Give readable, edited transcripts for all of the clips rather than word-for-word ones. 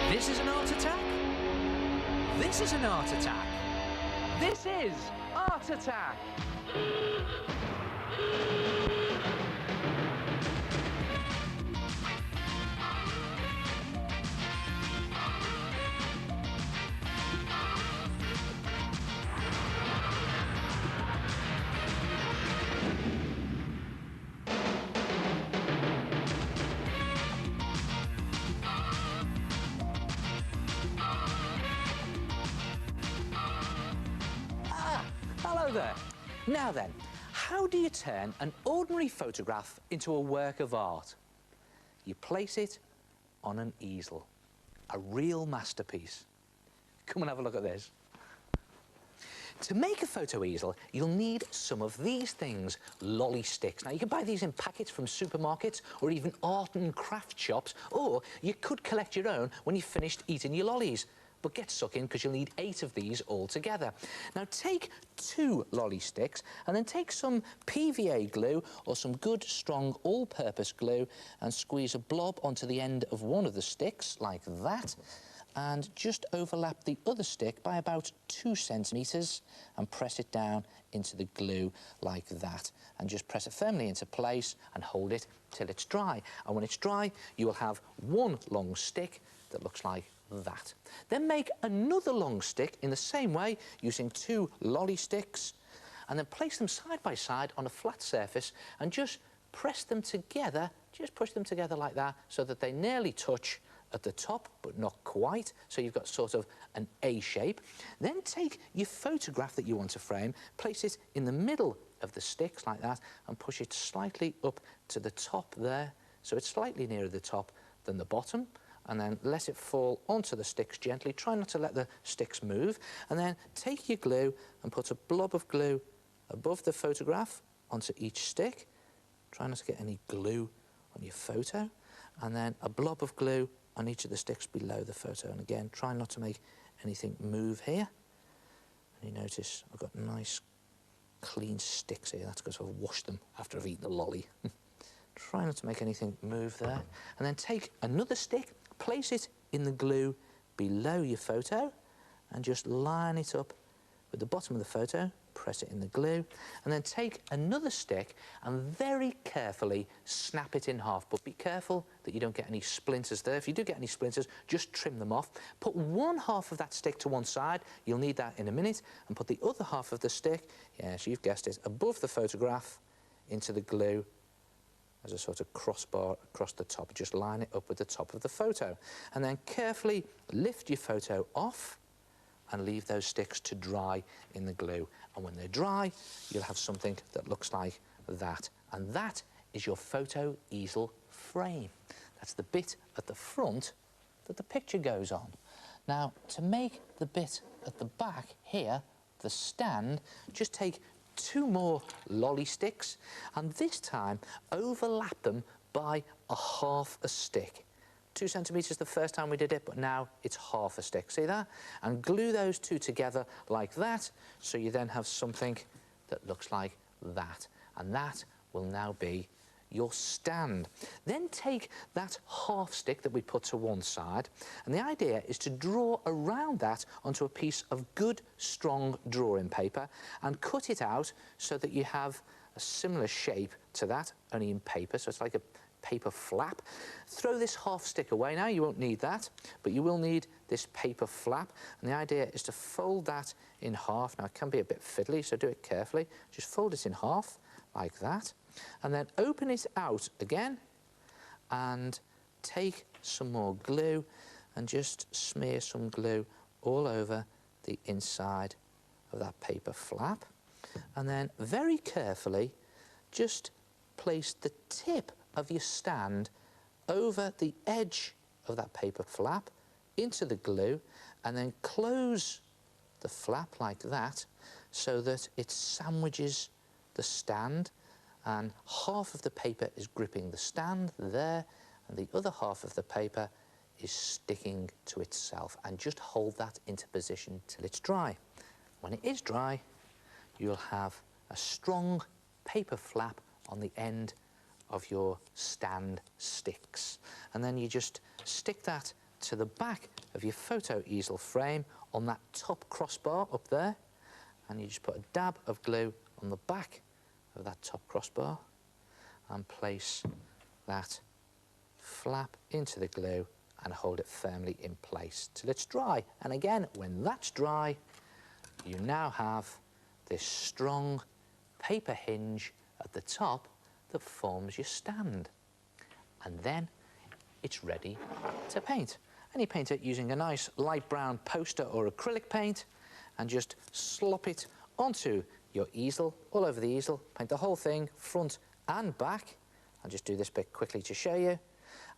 This is an art attack. This is an art attack. This is art attack. Hello there. Now then, how do you turn an ordinary photograph into a work of art? You place it on an easel, a real masterpiece. Come and have a look at this. To make a photo easel, you'll need some of these things, lolly sticks. Now, you can buy these in packets from supermarkets or even art and craft shops, or you could collect your own when you've finished eating your lollies. But get stuck in, because you'll need 8 of these all together. Now, take 2 lolly sticks and then take some PVA glue or some good, strong, all-purpose glue and squeeze a blob onto the end of one of the sticks, like that, and just overlap the other stick by about 2 centimetres and press it down into the glue like that. And just press it firmly into place and hold it till it's dry. And when it's dry, you will have one long stick that looks like that. Then make another long stick in the same way using 2 lolly sticks, and then place them side by side on a flat surface and just press them together, just push them together like that so that they nearly touch at the top but not quite, so you've got sort of an A shape. Then take your photograph that you want to frame, place it in the middle of the sticks like that and push it slightly up to the top there, so it's slightly nearer the top than the bottom, and then let it fall onto the sticks gently. Try not to let the sticks move. And then take your glue and put a blob of glue above the photograph onto each stick. Try not to get any glue on your photo. And then a blob of glue on each of the sticks below the photo. And again, try not to make anything move here. And you notice I've got nice clean sticks here. That's because I've washed them after I've eaten the lolly. Try not to make anything move there. And then take another stick, place it in the glue below your photo and just line it up with the bottom of the photo, press it in the glue, and then take another stick and very carefully snap it in half. But be careful that you don't get any splinters there. If you do get any splinters, just trim them off. Put one half of that stick to one side, you'll need that in a minute, and put the other half of the stick, yes, you've guessed it, above the photograph into the glue as a sort of crossbar across the top. Just line it up with the top of the photo. And then carefully lift your photo off and leave those sticks to dry in the glue. And when they're dry, you'll have something that looks like that. And that is your photo easel frame. That's the bit at the front that the picture goes on. Now, to make the bit at the back here, the stand, just take 2 more lolly sticks and this time overlap them by a half a stick. 2 centimetres the first time we did it, but now it's half a stick. See that? And glue those 2 together like that, so you then have something that looks like that. And that will now be your stand. Then take that half stick that we put to one side, and the idea is to draw around that onto a piece of good, strong drawing paper and cut it out so that you have a similar shape to that, only in paper, so it's like a paper flap. Throw this half stick away now, you won't need that, but you will need this paper flap, and the idea is to fold that in half. Now, it can be a bit fiddly, so do it carefully. Just fold it in half, like that, and then open it out again and take some more glue and just smear some glue all over the inside of that paper flap, and then very carefully just place the tip of your stand over the edge of that paper flap into the glue, and then close the flap like that so that it sandwiches the stand, and half of the paper is gripping the stand there and the other half of the paper is sticking to itself. And just hold that into position till it's dry. When it is dry, you'll have a strong paper flap on the end of your stand sticks, and then you just stick that to the back of your photo easel frame on that top crossbar up there, and you just put a dab of glue on the back of that top crossbar and place that flap into the glue and hold it firmly in place till it's dry. And again, when that's dry, you now have this strong paper hinge at the top that forms your stand. And then it's ready to paint. And you paint it using a nice light brown poster or acrylic paint and just slop it onto your easel, all over the easel. Paint the whole thing, front and back. I'll just do this bit quickly to show you.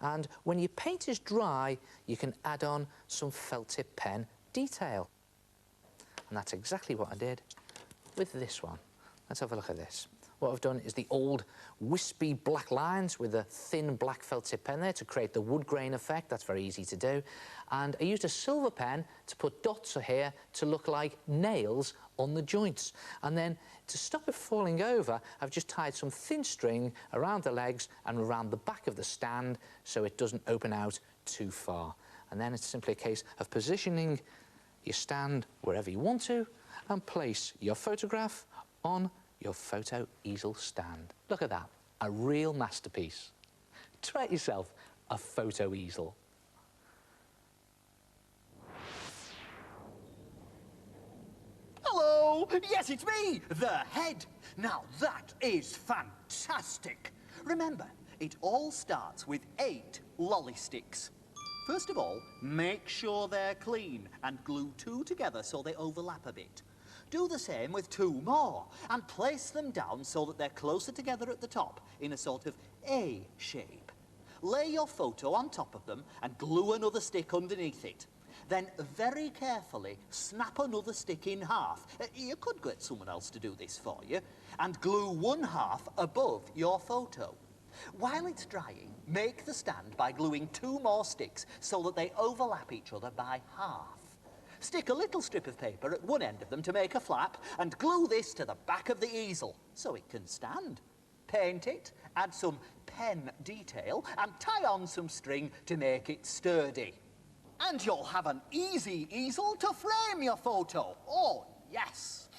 And when your paint is dry, you can add on some felt tip pen detail. And that's exactly what I did with this one. Let's have a look at this. What I've done is the old wispy black lines with a thin black felt tip pen there to create the wood grain effect. That's very easy to do. And I used a silver pen to put dots here to look like nails on the joints. And then to stop it falling over, I've just tied some thin string around the legs and around the back of the stand so it doesn't open out too far. And then it's simply a case of positioning your stand wherever you want to and place your photograph on your photo easel stand. Look at that, a real masterpiece. Try it yourself, a photo easel. Hello! Yes, it's me, the head. Now that is fantastic. Remember, it all starts with 8 lolly sticks. First of all, make sure they're clean and glue 2 together so they overlap a bit. Do the same with 2 more and place them down so that they're closer together at the top in a sort of A shape. Lay your photo on top of them and glue another stick underneath it. Then very carefully snap another stick in half. You could get someone else to do this for you and glue 1 half above your photo. While it's drying, make the stand by gluing 2 more sticks so that they overlap each other by half. Stick a little strip of paper at one end of them to make a flap and glue this to the back of the easel so it can stand. Paint it, add some pen detail and tie on some string to make it sturdy. And you'll have an easy easel to frame your photo. Oh, yes.